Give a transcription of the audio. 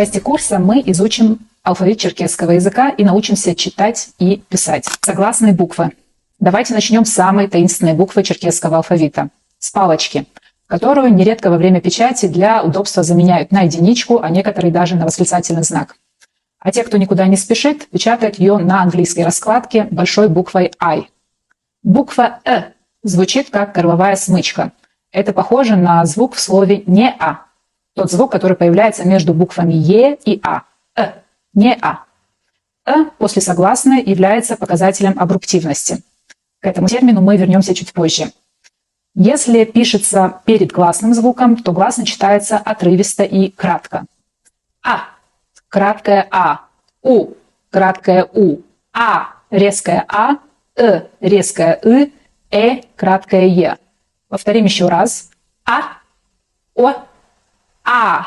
В части курса мы изучим алфавит черкесского языка и научимся читать и писать. Согласные буквы. Давайте начнем с самой таинственной буквы черкесского алфавита – с палочки, которую нередко во время печати для удобства заменяют на единичку, а некоторые даже на восклицательный знак. А те, кто никуда не спешит, печатают ее на английской раскладке большой буквой I. Буква «э» звучит как горловая смычка. Это похоже на звук в слове «не-а». Тот звук, который появляется между буквами «е» и «а». «э», «не-а». «э» после согласной является показателем абруптивности. К этому термину мы вернемся чуть позже. Если пишется перед гласным звуком, то гласно читается отрывисто и кратко. А, краткое А, У, краткое У, А, резкое А, резкое краткое Е. Повторим еще раз. А, О, А,